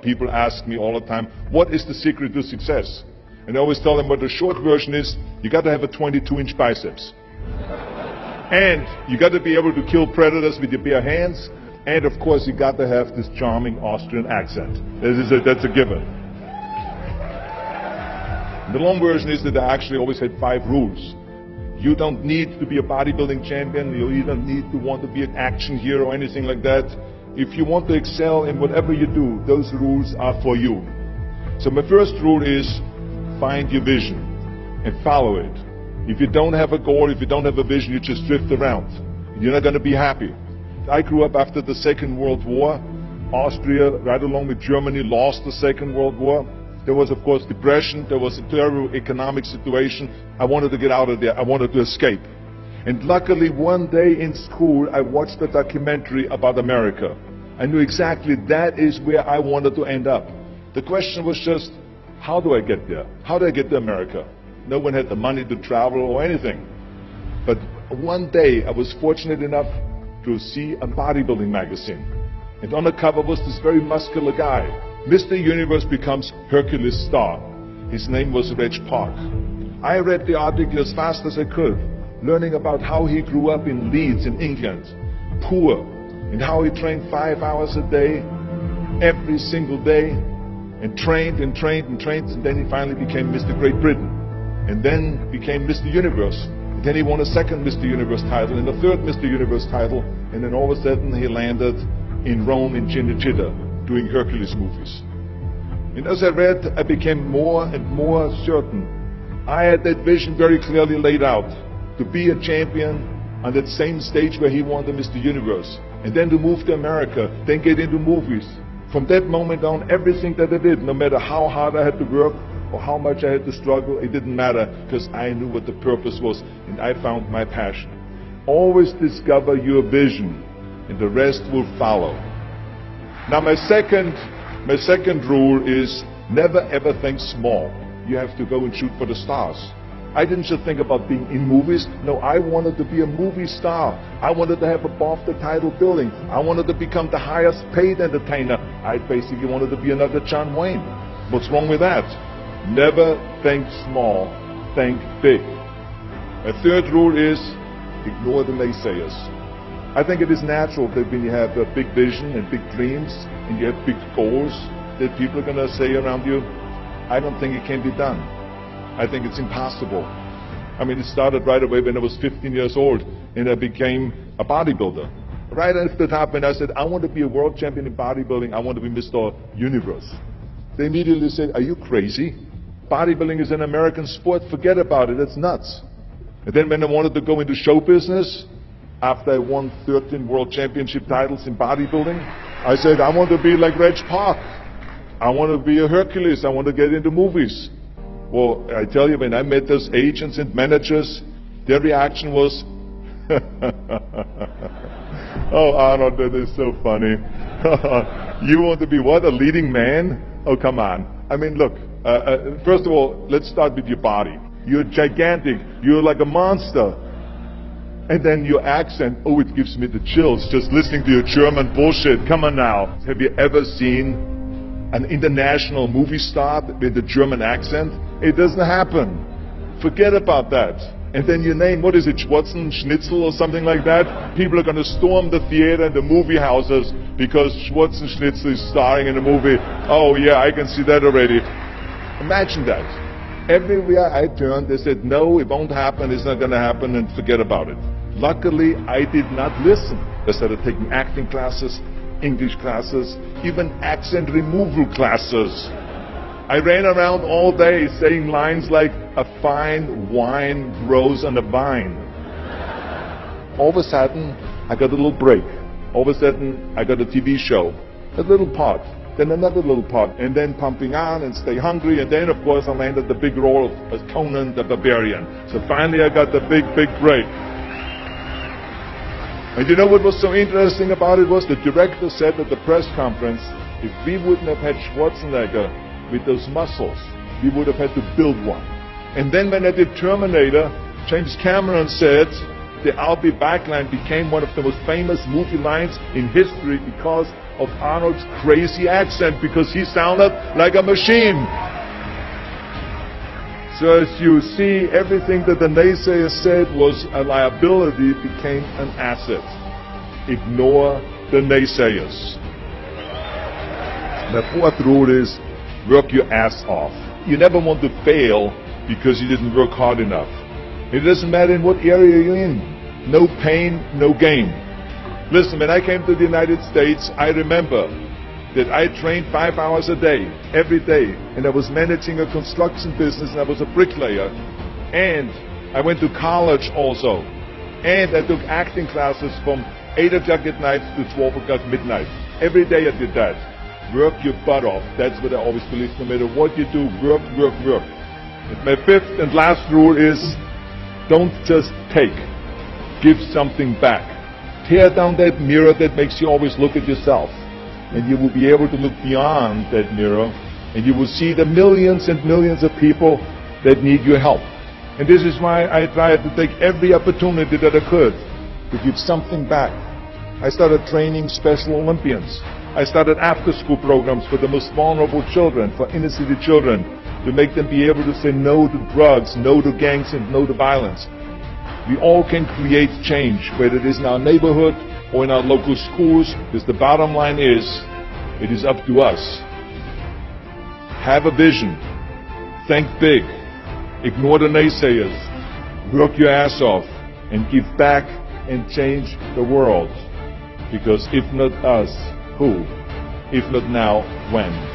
people ask me all the time, what is the secret to success? And I always tell them what the short version is, you got to have a 22-inch biceps. And you got to be able to kill predators with your bare hands. And of course, you got to have this charming Austrian accent. That's a given. The long version is that I actually always had 5 rules. You don't need to be a bodybuilding champion. You don't need to want to be an action hero or anything like that. If you want to excel in whatever you do, those rules are for you. So my first rule is find your vision and follow it. If you don't have a goal, if you don't have a vision, you just drift around. You're not going to be happy. I grew up after the Second World War. Austria, right along with Germany, lost the Second World War. There was, of course, depression. There was a terrible economic situation. I wanted to get out of there. I wanted to escape. And luckily, one day in school, I watched a documentary about America. I knew exactly that is where I wanted to end up. The question was just, how do I get there? How do I get to America? No one had the money to travel or anything. But one day, I was fortunate enough to see a bodybuilding magazine. And on the cover was this very muscular guy. Mr. Universe becomes Hercules star. His name was Reg Park. I read the article as fast as I could, learning about how he grew up in Leeds in England, poor, and how he trained 5 hours a day, every single day, and trained and trained and trained, and then he finally became Mr. Great Britain, and then became Mr. Universe. And then he won a second Mr. Universe title, and a third Mr. Universe title, and then all of a sudden he landed in Rome in Cinecittà, doing Hercules movies. And as I read, I became more and more certain. I had that vision very clearly laid out, to be a champion on that same stage where he won the Mr. Universe, and then to move to America, then get into movies. From that moment on, everything that I did, no matter how hard I had to work or how much I had to struggle, it didn't matter, because I knew what the purpose was, and I found my passion. Always discover your vision, and the rest will follow. Now my second rule is never ever think small. You have to go and shoot for the stars. I didn't just think about being in movies. No, I wanted to be a movie star. I wanted to have above the title billing. I wanted to become the highest paid entertainer. I basically wanted to be another John Wayne. What's wrong with that? Never think small, think big. A third rule is ignore the naysayers. I think it is natural that when you have a big vision and big dreams and you have big goals, that people are going to say around you, I don't think it can be done. I think it's impossible. I mean, it started right away when I was 15 years old and I became a bodybuilder. Right after that, when I said, I want to be a world champion in bodybuilding, I want to be Mr. Universe. They immediately said, are you crazy? Bodybuilding is an American sport, forget about it, it's nuts. And then when I wanted to go into show business, after I won 13 world championship titles in bodybuilding, I said, I want to be like Reg Park. I want to be a Hercules. I want to get into movies. Well, I tell you, when I met those agents and managers, their reaction was, oh, Arnold, that is so funny. You want to be what, a leading man? Oh, come on. I mean, look, first of all, let's start with your body. You're gigantic. You're like a monster. And then your accent, oh, it gives me the chills just listening to your German bullshit. Come on now. Have you ever seen an international movie star with a German accent? It doesn't happen. Forget about that. And then your name, what is it, Schwarzenegger or something like that? People are going to storm the theater and the movie houses because Schwarzenegger is starring in a movie. Oh yeah, I can see that already. Imagine that. Everywhere I turned, they said, no, it won't happen, it's not going to happen, and forget about it. Luckily, I did not listen. I started taking acting classes, English classes, even accent removal classes. I ran around all day saying lines like, a fine wine grows on a vine. All of a sudden, I got a little break. All of a sudden, I got a TV show, a little part. Then another little part, and then Pumping On and Stay Hungry, and then of course I landed the big role as Conan the Barbarian. So finally I got the big break. And you know what was so interesting about it was the director said at the press conference, if we wouldn't have had Schwarzenegger with those muscles, we would have had to build one. And then when I did Terminator, James Cameron said the I'll be back line became one of the most famous movie lines in history because of Arnold's crazy accent because he sounded like a machine. So as you see, everything that the naysayers said was a liability became an asset. Ignore the naysayers. The fourth rule is work your ass off. You never want to fail because you didn't work hard enough. It doesn't matter in what area you're in. No pain, no gain. Listen, when I came to the United States, I remember that I trained 5 hours a day, every day, and I was managing a construction business and I was a bricklayer. And I went to college also. And I took acting classes from 8 o'clock at night to 12 o'clock midnight. Every day I did that. Work your butt off. That's what I always believe. No matter what you do, work, work, work. And my fifth and last rule is, don't just take. Give something back. Tear down that mirror that makes you always look at yourself. And you will be able to look beyond that mirror. And you will see the millions and millions of people that need your help. And this is why I tried to take every opportunity that I could to give something back. I started training Special Olympians. I started after-school programs for the most vulnerable children, for inner-city children, to make them be able to say no to drugs, no to gangs, and no to violence. We all can create change, whether it is in our neighborhood or in our local schools, because the bottom line is, it is up to us. Have a vision. Think big. Ignore the naysayers. Work your ass off and give back and change the world. Because if not us, who? If not now, when?